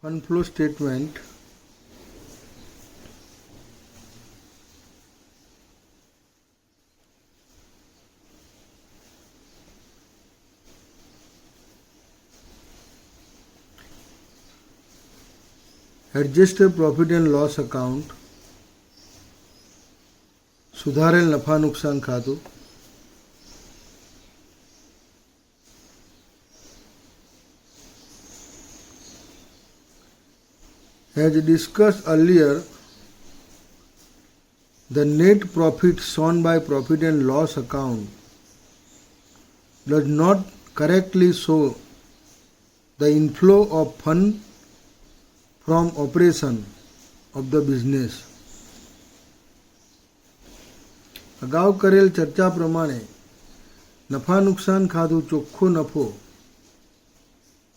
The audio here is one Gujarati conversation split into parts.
fund flow statement adjusted profit and loss account સુધારેલ નફા નુકસાન ખાતું as discussed earlier, the net profit shown by profit and loss account does not correctly show the inflow of fund from operation of the business. અગાઉ કરેલ ચર્ચા પ્રમાણે નફા નુકસાન ખાતું ચોખ્ખો નફો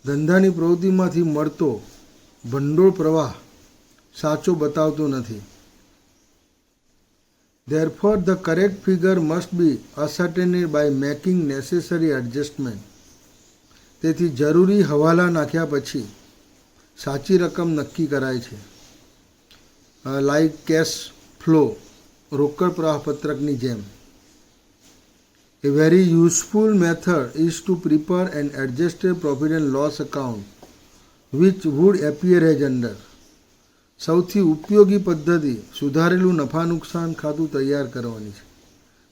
ધંધાની પ્રવૃત્તિમાંથી મળતો ભંડોળ પ્રવાહ સાચો બતાવતો નથી. Therefore, the correct figure must be ascertained by making necessary adjustment. તેથી જરૂરી હવાલા નાખ્યા પછી સાચી રકમ નક્કી કરાય છે. લાઇક કેશ ફ્લો, રોકડ પ્રવાહ પત્રકની જેમ. A very useful method is to prepare an adjusted profit and loss account which would appear as under. સૌથી ઉપયોગી પદ્ધતિ સુધારેલું નફા નુકસાન ખાતું તૈયાર કરવાની છે,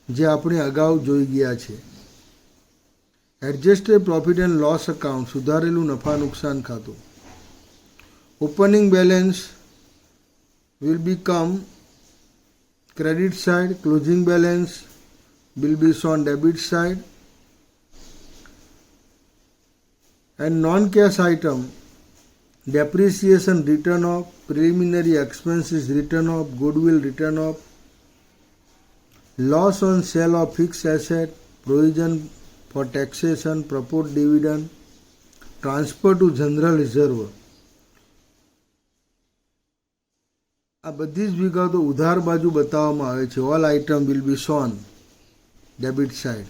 જે આપણે અગાઉ જોઈ ગયા છે. Adjusted profit and loss account સુધારેલું નફા નુકસાન ખાતું. Opening balance will become credit side, closing balance will be on debit side, and non-cash item depreciation written off, preliminary expenses written off, goodwill written off, loss on sale of fixed asset, provision for taxation, proposed dividend, transfer to general reserve. આ બધી જ વિગતો ઉધાર બાજુ બતાવવામાં આવે છે. All item will be shown debit side.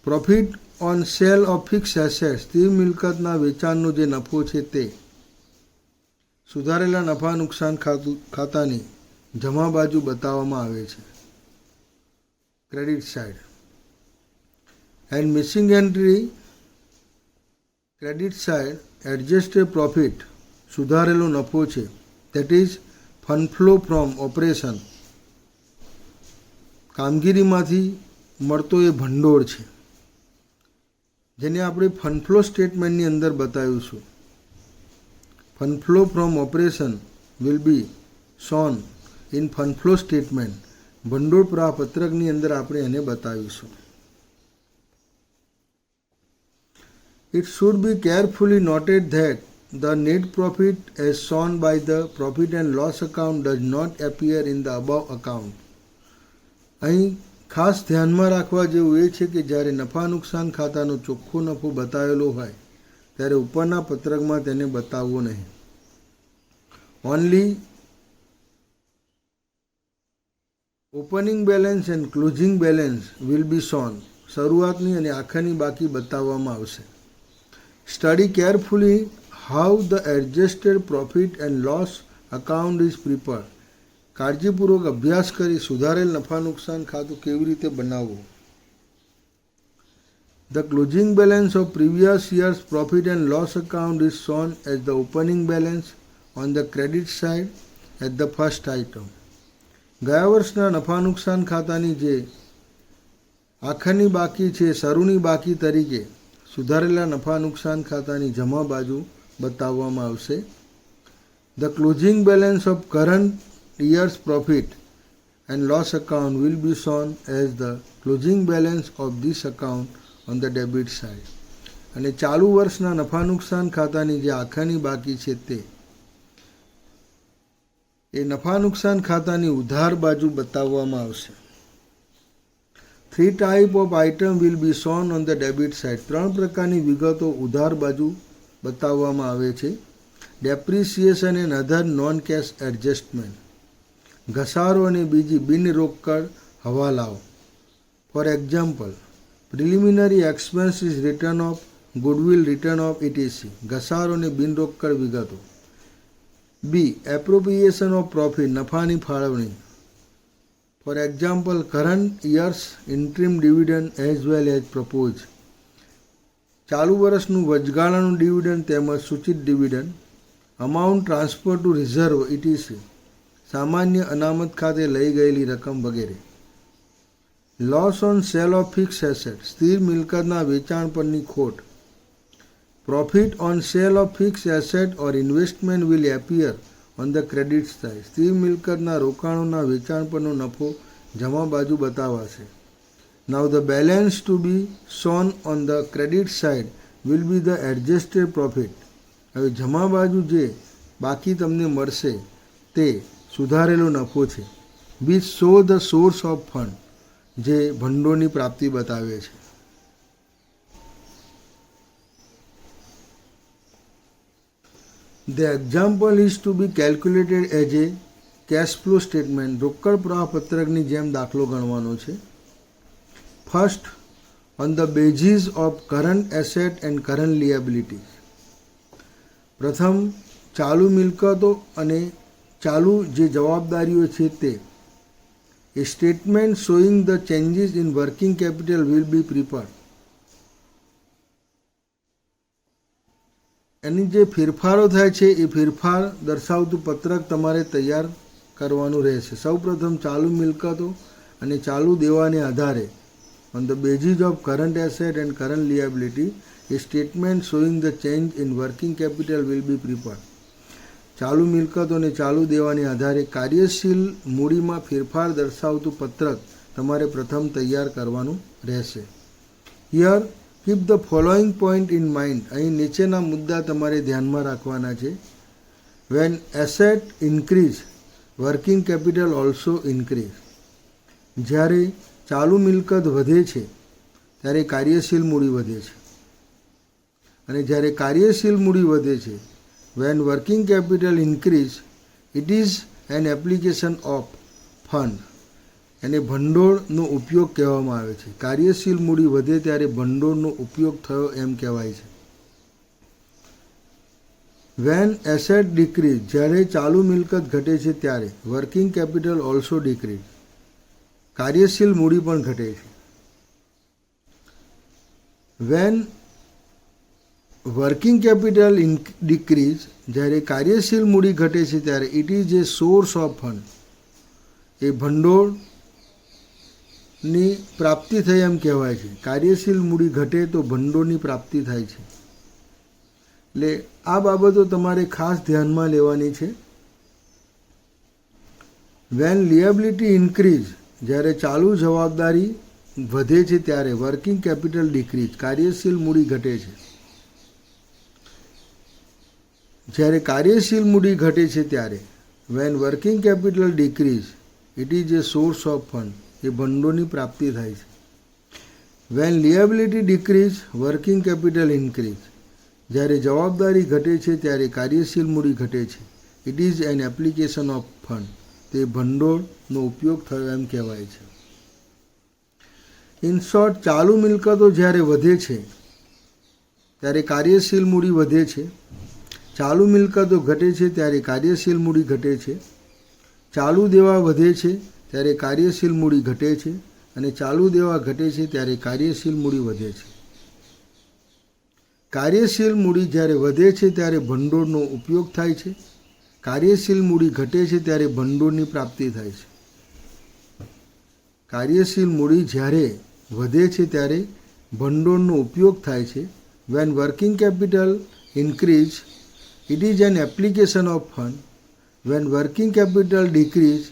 Profit on sale of fix asset, સ્થિર મિલકતના વેચાણનો જે નફો છે તે સુધારેલા નફા નુકસાન ખાતાની જમા બાજુ બતાવવામાં આવે છે, credit side. And missing entry credit side adjusted profit સુધારેલો નફો છે, that is fund flow from operation, કામગીરીમાંથી મળતો એ ભંડોળ છે, જેને આપણે ફંડ ફ્લો સ્ટેટમેન્ટની અંદર બતાવીશું. Fund flow from operation will be shown in fund flow statement. ભંડોળ પ્રવાહ પત્રકની અંદર આપણે એને બતાવીશું. It should be carefully noted that the net profit as shown by the profit and loss account does not appear in the above account. અહીં ખાસ ધ્યાનમાં રાખવા જેવું એ છે કે જ્યારે નફા નુકસાન ખાતાનો ચોખ્ખો નફો બતાવેલો હોય ત્યારે ઉપરના પત્રકમાં તેને બતાવવો નહીં. Only opening balance and closing balance will be shown. શરૂઆતની અને આખરની બાકી બતાવવામાં આવશે. Study carefully how the adjusted profit and loss account is prepared. કાળજીપૂર્વક અભ્યાસ કરી સુધારેલ નફા નુકસાન ખાતું કેવી રીતે બનાવવું. The closing balance of previous years profit and loss account is shown as the opening balance on the credit side at the first item. ગયા વર્ષના નફા નુકસાન ખાતાની જે આખરની બાકી છે શરૂની બાકી તરીકે સુધારેલા નફા નુકસાન ખાતાની જમા બાજુ બતાવવામાં આવશે. The closing balance of current year's profit and loss account will be shown as the closing balance of this account on the debit side. અને ચાલુ વર્ષના નફા નુકસાન ખાતાની જે આખાની બાકી છે તે એ નફા નુકસાન ખાતાની ઉધાર બાજુ બતાવવામાં આવશે. 3 type of item will be shown on the debit side. 3 પ્રકારની વિગતો ઉધાર બાજુ બતાવવામાં આવે છે. depreciation and other non cash adjustment, ઘસારો અને બીજી બિનરોકડ હવાલાઓ. For example, preliminary expenses return of goodwill return of ETC, ઘસારો અને બિનરોકડ વિગતો. બી. એપ્રોપ્રિએશન ઓફ પ્રોફિટ, નફાની ફાળવણી. For example, current years interim dividend as well as propose, ચાલુ વર્ષનું વચગાળાનું ડિવિડન્ડ તેમજ સૂચિત dividend. Amount transfer to reserve ETC, સામાન્ય અનામત ખાતે લઈ ગયેલી રકમ વગેરે. Loss on sale of fix asset, સ્થિર મિલકતના વેચાણ પરની ખોટ. Profit on sale of fix asset or investment will appear on the credit side, સ્થિર મિલકતના રોકાણોના વેચાણ પરનો નફો જમા બાજુ બતાવાશે. Now the balance two be shown on the credit side will be the adjusted profit. હવે જમા બાજુ જે બાકી તમને મળશે તે સુધારેલો નફો છે. B. Show the source of fund, જે ભંડોળની પ્રાપ્તિ બતાવે છે. The example is to be calculated as a cash flow statement. રોકડ પ્રવાહ પત્રકની જેમ દાખલો ગણવાનો છે. First, on the basis of current asset and current liabilities. પ્રથમ, ચાલુ મિલકતો અને ચાલુ જે જવાબદારીઓ છે તે. A statement showing the changes in working capital will be prepared. એની જે ફેરફારો થાય છે એ ફેરફાર દર્શાવતું પત્રક તમારે તૈયાર કરવાનું રહેશે. સૌપ્રથમ ચાલુ મિલકતો અને ચાલુ દેવાને આધારે on the basis of current asset and current liability, a statement showing the change in working capital will be prepared. ચાલુ મિલકતો અને ચાલુ દેવાને આધારે કાર્યશીલ મૂડીમાં ફેરફાર દર્શાવતું પત્રક તમારે પ્રથમ તૈયાર કરવાનું રહેશે. Here keep the following point in mind. અહીં નીચેના મુદ્દા તમારે ધ્યાનમાં રાખવાના છે. When asset increase, working capital also increase. જ્યારે ચાલુ મિલકત વધે છે ત્યારે કાર્યશીલ મૂડી વધે છે. અને જ્યારે કાર્યશીલ મૂડી વધે છે, when working capital increase, it is an application of fund. એને ભંડોળનો ઉપયોગ કહેવામાં આવે છે. કાર્યશીલ મૂડી વધે ત્યારે ભંડોળનો ઉપયોગ થયો એમ કહેવાય છે. વેન એસેટ ડિક્રીઝ, જ્યારે ચાલુ મિલકત ઘટે છે ત્યારે વર્કિંગ કેપિટલ ઓલ્સો ડિક્રીઝ, કાર્યશીલ મૂડી પણ ઘટે છે. વેન વર્કિંગ કેપિટલ ડિક્રીઝ, જ્યારે કાર્યશીલ મૂડી ઘટે છે ત્યારે it is a source of fund, એ ભંડોળની પ્રાપ્તિ થઈ એમ કહેવાય છે. કાર્યશીલ મૂડી ઘટે તો ભંડોળની પ્રાપ્તિ થાય છે. એટલે આ બાબતો તમારે ખાસ ધ્યાનમાં લેવાની છે. વેન લિએબિલિટી ઇન્ક્રીઝ, જ્યારે ચાલુ જવાબદારી વધે છે ત્યારે વર્કિંગ કેપિટલ ડિક્રીઝ, કાર્યશીલ મૂડી ઘટે છે. જ્યારે કાર્યશીલ મૂડી ઘટે છે ત્યારે when working capital decrease, it is a source of fund, એ ભંડોળની પ્રાપ્તિ થાય છે. When liability decrease, working capital increase, જ્યારે જવાબદારી ઘટે છે ત્યારે કાર્યશીલ મૂડી ઘટે છે. It is an application of fund, તે ભંડોળનો ઉપયોગ થયો એમ કહેવાય છે. ઇન શોર્ટ, ચાલુ મિલકતો જ્યારે વધે છે ત્યારે કાર્યશીલ મૂડી વધે છે. ચાલુ મિલકતો ઘટે છે ત્યારે કાર્યશીલ મૂડી ઘટે છે. ચાલુ દેવા વધે છે ત્યારે કાર્યશીલ મૂડી ઘટે છે. અને ચાલુ દેવા ઘટે છે ત્યારે કાર્યશીલ મૂડી વધે છે. કાર્યશીલ મૂડી જ્યારે વધે છે ત્યારે ભંડોળનો ઉપયોગ થાય છે. કાર્યશીલ મૂડી ઘટે છે ત્યારે ભંડોળની પ્રાપ્તિ થાય છે. કાર્યશીલ મૂડી જ્યારે વધે છે ત્યારે ભંડોળનો ઉપયોગ થાય છે. When working capital increase, it is an application of fund. When working capital decrease,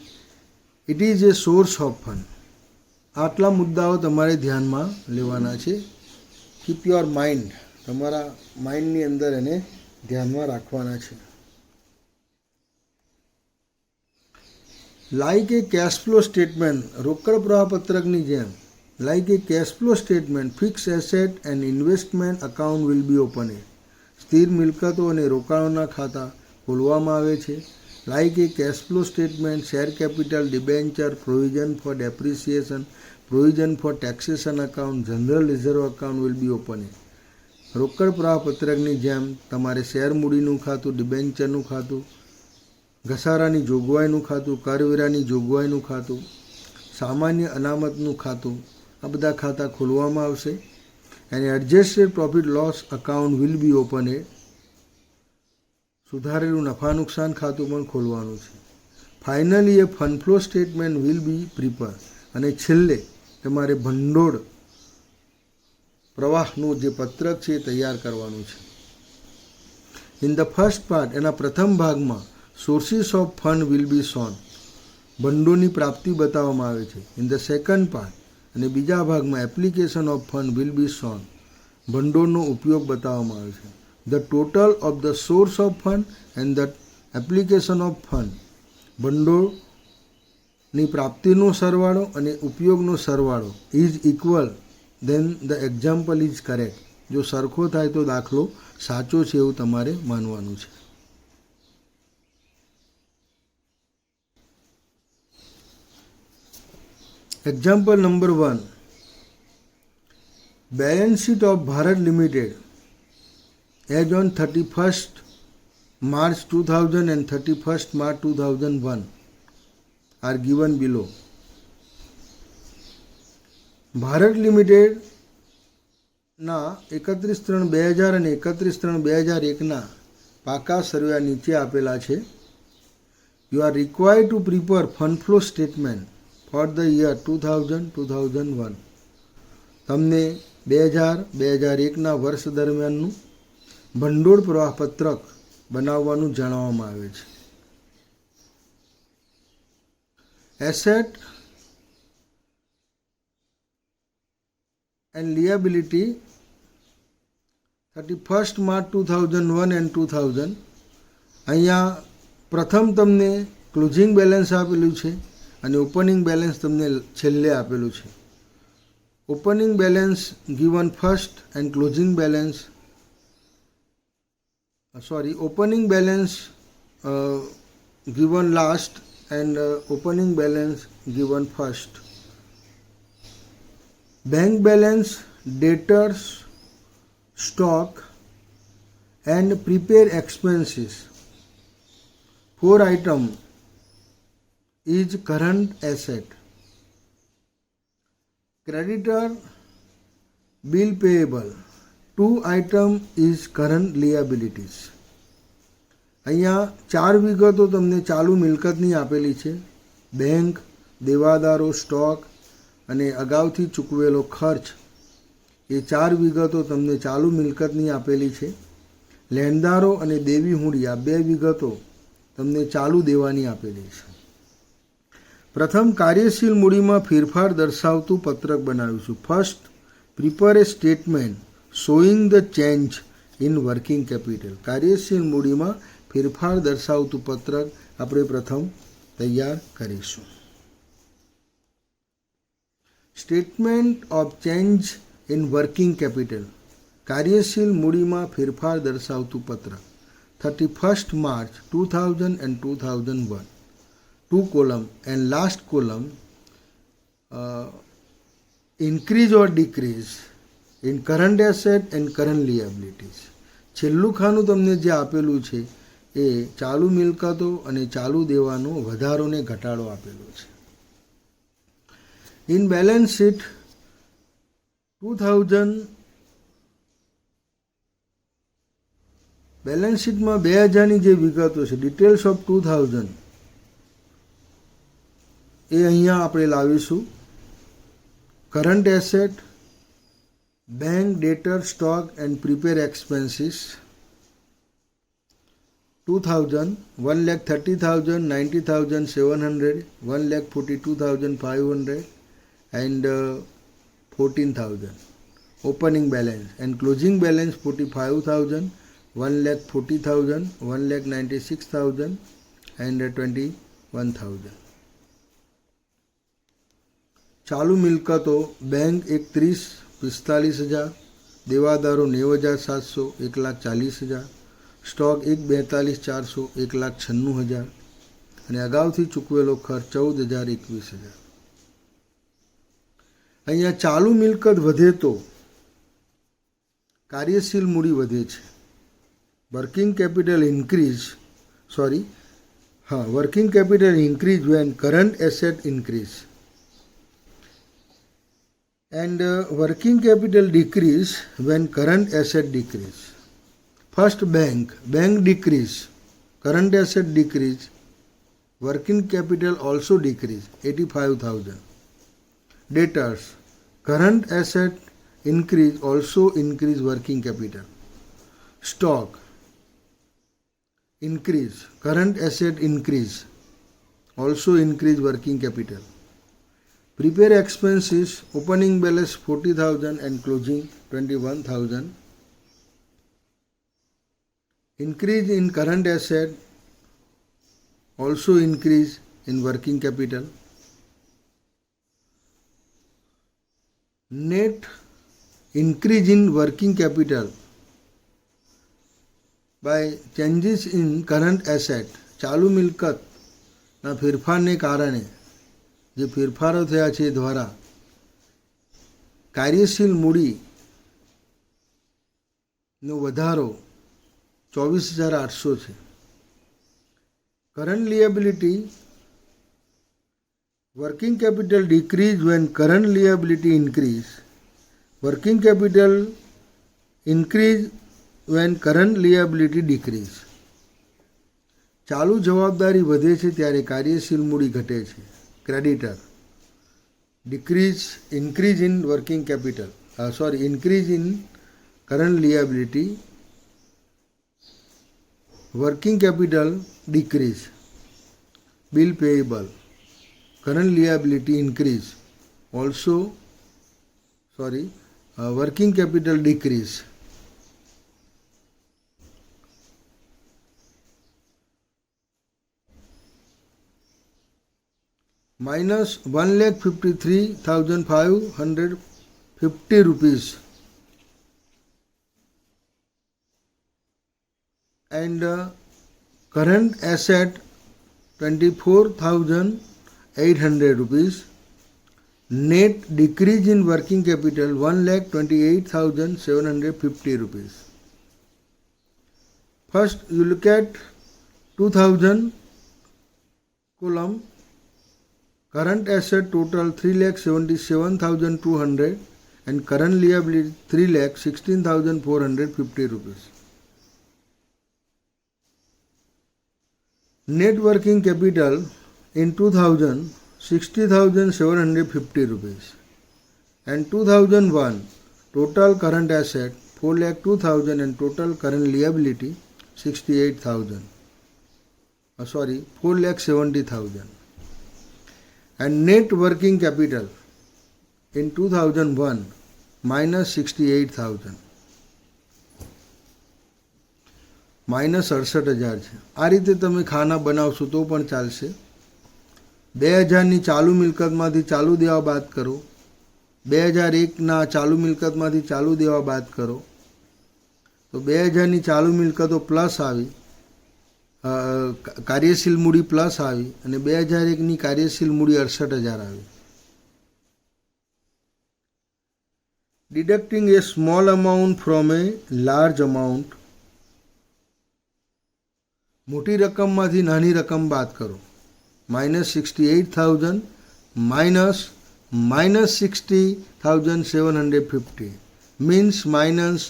it is a source of fund. આટલા મુદ્દાઓ તમારે ધ્યાનમાં લેવાના છે. કીપ યોર માઇન્ડ, તમારા માઇન્ડની અંદર એને ધ્યાનમાં રાખવાના છે. લાઇક એ કેશ ફ્લો સ્ટેટમેન્ટ, રોકડ પ્રવાહ પત્રકની જેમ. Like A cash flow statement, fix asset and investment account will be open. સ્થિર મિલકતો અને રોકાણોના ખાતા ખોલવામાં આવે છે. Like A cash flow statement, share capital, debenture, provision four depreciation, provision four taxation account, general reserve account will be open. રોકડ પ્રવાહપત્રકની જેમ તમારે શેર મૂડીનું ખાતું, ડિબેન્ચરનું ખાતું, ઘસારાની જોગવાઈનું ખાતું, કરવેરાની જોગવાઈનું ખાતું, સામાન્ય અનામતનું ખાતું, આ બધા ખાતા ખોલવામાં આવશે. અને adjusted profit loss account will be open. સુધારેલું નફા નુકસાન ખાતું પણ ખોલવાનું છે. Finally a fund flow statement will be prepare. અને છેલ્લે તમારે ભંડોળ પ્રવાહનું જે પત્રક છે એ તૈયાર કરવાનું છે. ઇન ધ ફર્સ્ટ પાર્ટ, એના પ્રથમ ભાગમાં sources of fund will be shown. ભંડોળની પ્રાપ્તિ બતાવવામાં આવે છે. ઇન ધ સેકન્ડ પાર્ટ, અને બીજા ભાગમાં application of fund will be shown. ભંડોળનો ઉપયોગ બતાવવામાં આવે છે. The total of the source of fund and the application of fund. ભંડોળની પ્રાપ્તિનો સરવાળો અને ઉપયોગનો સરવાળો is equal, then the example is correct. જો સરખો થાય તો દાખલો સાચો છે એવું તમારે માનવાનું છે. Example number 1. Balance sheet of Bharat limited as on 31st March 2000 and 31st March 2001 are given below. Bharat લિમિટેડના 31/3/2000 અને 31/3/2001ના પાકા સરવૈયા નીચે આપેલા છે. You are required to prepare fund flow statement for the year 2000-2001. તમને 2000-2001ના વર્ષ દરમિયાનનું ભંડોળ પ્રવાહ પત્રક બનાવવાનું જણાવવામાં આવે છે. Asset and liability 31st March 2001 and 2000. અહીંયા પ્રથમ તમને ક્લોઝિંગ બેલેન્સ આપેલું છે અને ઓપનિંગ બેલેન્સ તમને છેલ્લે આપેલું છે. Opening balance given first and closing balance opening balance given last and opening balance given first. Bank balance, debtors, stock and prepare expenses. 4 item is current asset. Creditor, bill payable. 2 item is current liabilities. અહીંયા 4 વિગતો તમને ચાલુ મિલકતની આપેલી છે. બેંક, દેવાદારો, સ્ટોક અને અગાઉથી ચૂકવેલો ખર્ચ, એ 4 વિગતો તમને ચાલુ મિલકતની આપેલી છે. લેણદારો અને દેવી હુંડી, આ 2 વિગતો તમને ચાલુ દેવાની આપેલી છે. પ્રથમ કાર્યશીલ મૂડીમાં ફેરફાર દર્શાવતું પત્રક બનાવીશું. First, prepare a statement showing the change in working capital. કાર્યશીલ મૂડીમાં ફેરફાર દર્શાવતું પત્રક આપણે પ્રથમ તૈયાર કરીશું. Statement of change in working capital. કાર્યશીલ મૂડીમાં ફેરફાર દર્શાવતું પત્રક 31st March 2000 and 2001. 2 column and last column increase or decrease in current asset and current liabilities. છેલ્લું ખાનું તમને જે આપેલું છે એ ચાલુ મિલકતો અને ચાલુ દેવાનો વધારો ને ઘટાડો આપેલો છે. ઇન બેલેન્સ શીટ 2000, બેલેન્સ શીટમાં 2000ની જે વિગતો છે, ડિટેલ્સ ઓફ 2000, એ અહીંયા આપણે લાવીશું. Current asset, bank, debtor, stock and prepare expenses 2000, 1,30,000, 90,700, 1,42,500 and 14,000. Opening balance and closing balance 45,000, 1,40,000, 1,96,000 and 21,000. ચાલુ મિલકતો બેંક 31,45,000, દેવાદારો 90,700, 1,40,000, સ્ટોક 1,42,400, 1,96,000 અને અગાઉથી ચૂકવેલો ખર્ચ 14,021,000. અહીંયા ચાલુ મિલકત વધે તો કાર્યશીલ મૂડી વધે છે. Working capital increase working capital increase when current asset increase and working capital decrease when current asset decrease. First, bank decrease, current asset decrease, working capital also decrease 85,000. Debtors, current asset increase also increase working capital. Stock increase, current asset increase also increase working capital. Prepare expenses, opening balance 40,000 and closing 21,000. Increase in current asset also increase in working capital. Net increase in working capital by changes in current asset, ચાલુ મિલકતના ફેરફારને કારણે જે ફેરફારો થયા છે એ દ્વારા કાર્યશીલ મૂડીનો વધારો 24,800 છે. Current liability, working capital decrease when current liability increase, working capital increase when current liability decrease. ચાલુ જવાબદારી વધે છે ત્યારે કાર્યશીલ મૂડી ઘટે છે. Creditor increase in working capital, increase in current liability, working capital decrease. Bill payable, current liability increase also, working capital decrease. Minus 1,53,550 rupees and current asset 24,800 rupees. Net decrease in working capital 1,28,750 rupees. First, you look at 2,000 column. Current asset total 3,77,200 and current liability 3,16,450 rupees. Net working capital in 2,000 60,750 rupees and 2001 total current asset 4,02,000 and total current liability 4,70,000. And net working capital in 2001 minus 68,000 minus 68,000 છે. આ રીતે તમે ખાના બનાવશો તો પણ ચાલશે. 2000ની ચાલુ મિલકતમાંથી ચાલુ દેવા બાદ કરો, 2001ના ચાલુ મિલકતમાંથી ચાલુ દેવા બાદ કરો તો 2000ની ચાલુ મિલકતો પ્લસ આવી, કાર્યશીલ મૂડી પ્લસ આવી અને 2001ની કાર્યશીલ મૂડી 68,000 આવી. Deducting a small amount from a large amount, મોટી રકમમાંથી નાની રકમ બાદ કરો. minus 68,000 minus 60,750 means minus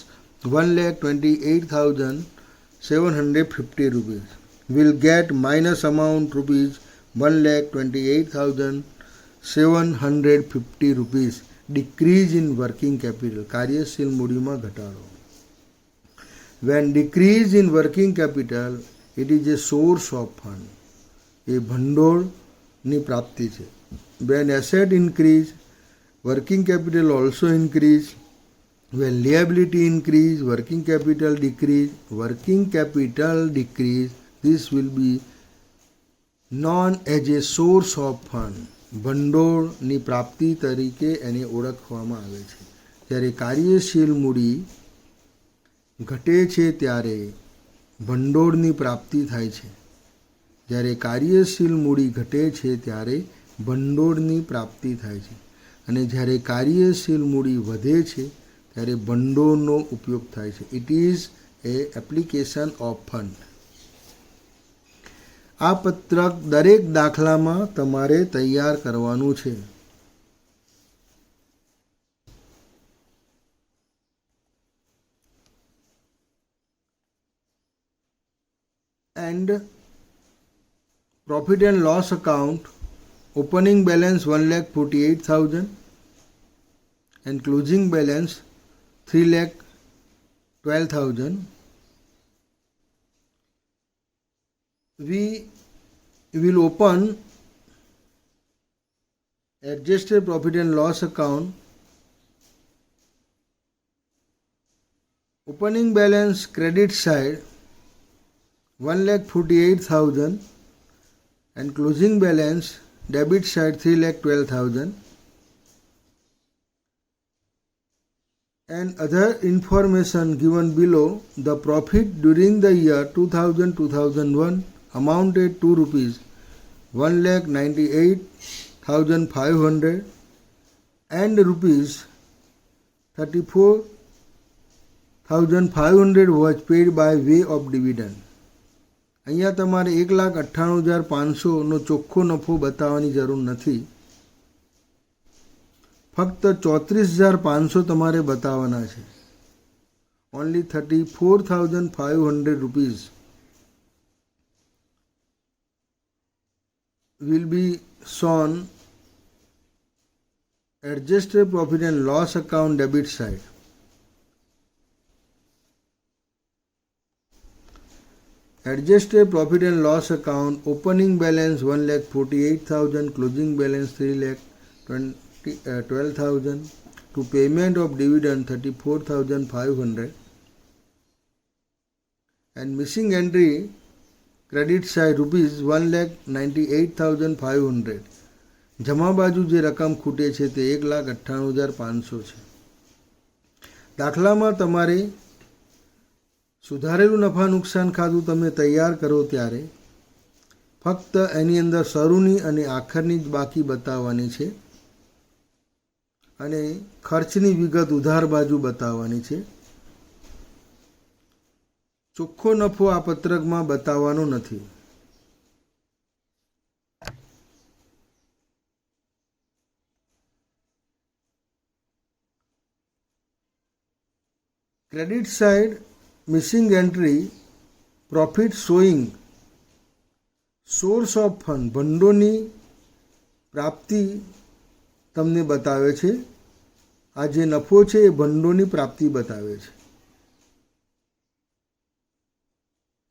1,28,750 rupees. Will get minus amount rupees 1,28,750 rupees. Decrease in working capital, કાર્યશીલ મૂડીમાં ઘટાડો. When decrease in working capital, it is a source of fund. એ ભંડોળની પ્રાપ્તિ છે. When asset increase, working capital also increase. When liability increase, working capital decrease. Working capital decrease, this will be known as a source of fund. ભંડોળની પ્રાપ્તિ તરીકે એને ઓળખવામાં આવે છે. જ્યારે કાર્યશીલ મૂડી ઘટે છે ત્યારે ભંડોળની પ્રાપ્તિ થાય છે. જ્યારે કાર્યશીલ મૂડી ઘટે છે ત્યારે ભંડોળની પ્રાપ્તિ થાય છે અને જ્યારે કાર્યશીલ મૂડી વધે છે ત્યારે ભંડોળનો ઉપયોગ થાય છે. It is A application of fund. આ પત્રક દરેક દાખલામાં તમારે તૈયાર કરવાનું છે. And profit and loss account, opening balance 1,48,000 and closing balance 3,12,000. We will open adjusted profit and loss account. Opening balance credit side 1,48,000 and closing balance debit side 3,12,000. And other information given below. The profit during the year 2000-2001 amounted to rupees 1,98,500 and rupees 34,500 was paid by way of dividend. અહીંયા તમારે 1,98,500નો ચોખ્ખો નફો બતાવવાની જરૂર નથી. ફક્ત 34,500 તમારે બતાવવાના છે. Only 34,500 rupees will be shown adjusted profit and loss account debit side. Adjusted profit and loss account, opening balance 1,48,000, closing balance 3,12,000. To payment of dividend 34,500 and missing entry credit side rupees 1,98,500. જમા બાજુ જે રકમ ખૂટે છે તે 1,98,500 છે. દાખલામાં તમારે સુધારેલું નફા નુકસાન ખાતું તમે તૈયાર કરો ત્યારે ફક્ત એની અંદર શરૂની અને આખરની જ બાકી બતાવવાની છે અને ખર્ચની વિગત ઉધાર બાજુ બતાવવાની છે. ચોખ્ખો નફો આ પત્રકમાં બતાવવાનો નથી. Credit side missing entry profit showing source of fund, ભંડોળની પ્રાપ્તિ તમને બતાવે છે. આ જે નફો છે એ ભંડોળની પ્રાપ્તિ બતાવે છે.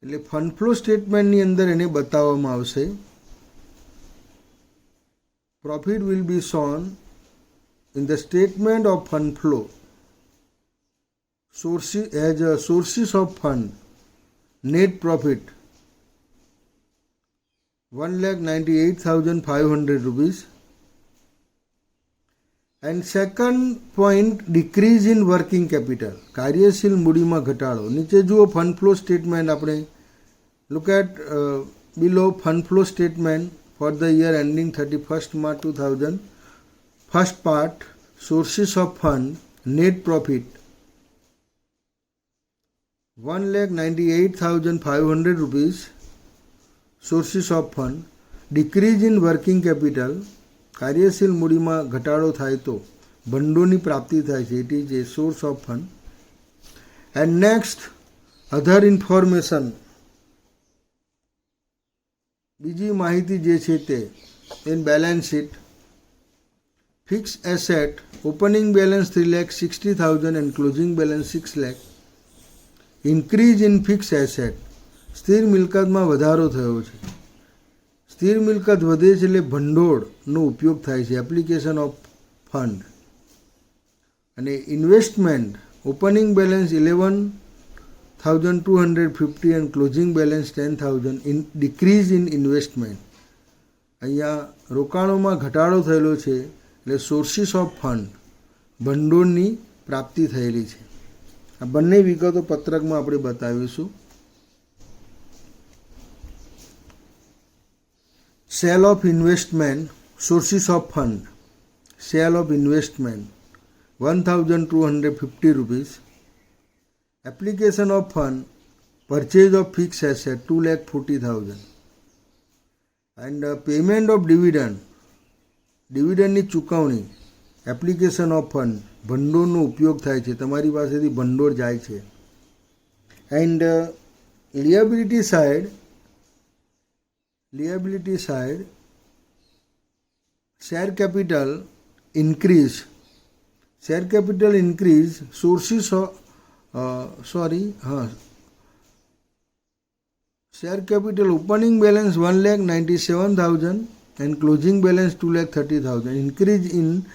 એટલે ફંડ ફ્લો સ્ટેટમેન્ટની અંદર એને બતાવવામાં આવશે. Profit will be shown in the statement of fund flow sources of fund. Net profit 1,98,500 rupees. And second point, decrease in working capital, કાર્યશીલ મૂડીમાં ઘટાડો. નીચે જુઓ ફંડ ફ્લો સ્ટેટમેન્ટ. આપણે look at below fund flow statement for the year ending 31st March 2000. First part, sources of fund, net profit 1,98,500 rupees. Sources of fund, decrease in working capital, કાર્યશીલ મૂડીમાં ઘટાડો થાય તો ભંડોળની પ્રાપ્તિ થાય છે. It is a source of fund. And next other information, બીજી માહિતી જે છે તે in balance sheet. Fix asset, opening balance 3,60,000 and closing balance 6 lakh. Increase in fix asset, સ્થિર મિલકતમાં વધારો થયો છે. સ્થિર મિલકત વધે છે એટલે ભંડોળનો ઉપયોગ થાય છે, એપ્લિકેશન ઓફ ફંડ. અને investment, opening balance 11,250 and closing balance 10,000. Decrease in investment, અહીંયા રોકાણોમાં ઘટાડો થયેલો છે એટલે સોર્સિસ ઓફ ફંડ, ભંડોળની પ્રાપ્તિ થયેલી છે. આ બંને વિગતો પત્રકમાં આપણે બતાવીશું. Cell of investment, sources of fund. Cell of investment, 1,250 rupees. Application of fund, purchase of fixed asset 2,40,000. And payment of dividend, ડિવિડન્ડની ચૂકવણી, એપ્લિકેશન ઓફ ફંડ, ભંડોળનો ઉપયોગ થાય છે, તમારી પાસેથી ભંડોળ જાય છે. And liability side, share capital increase, sources of share capital opening balance 1,97,000 and closing balance 2,30,000. Increase in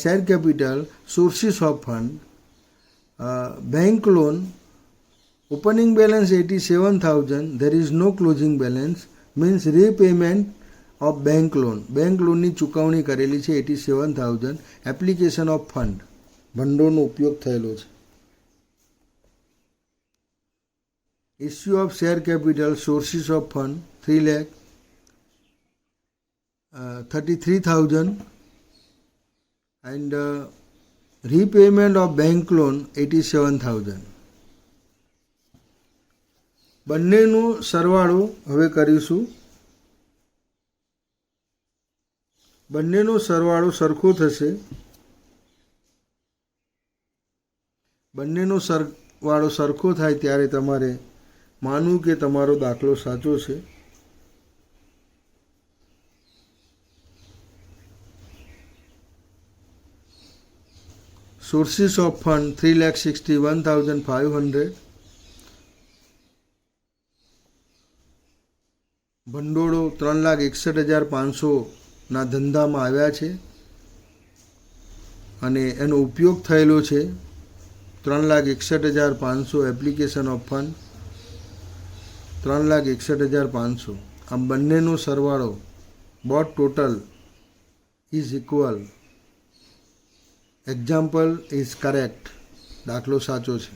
share capital, sources of fund, bank loan, opening balance 87,000, there is no closing balance, means repayment of bank loan. Bank loan ની ચૂકવણી કરેલી છે 87,000. એપ્લિકેશન ઓફ ફંડ, ભંડોળનો ઉપયોગ થયેલો છે. Issue of share capital, sources of fund 3,33,000 and repayment of bank loan 87,000. બંનેનો સરવાળો હવે કરીશું. બંનેનો સરવાળો સરખો થશે. બંનેનો સરવાળો સરખો થાય ત્યારે તમારે માનવું કે તમારો દાખલો સાચો છે. Sources of fund 3,61,500. ભંડોળો 3,61,500ના ધંધામાં આવ્યા છે અને એનો ઉપયોગ થયેલો છે 3,61,500. Application of fund 3,61,500. આ બંનેનો સરવાળો boat total is equal. Example is correct. દાખલો સાચો છે.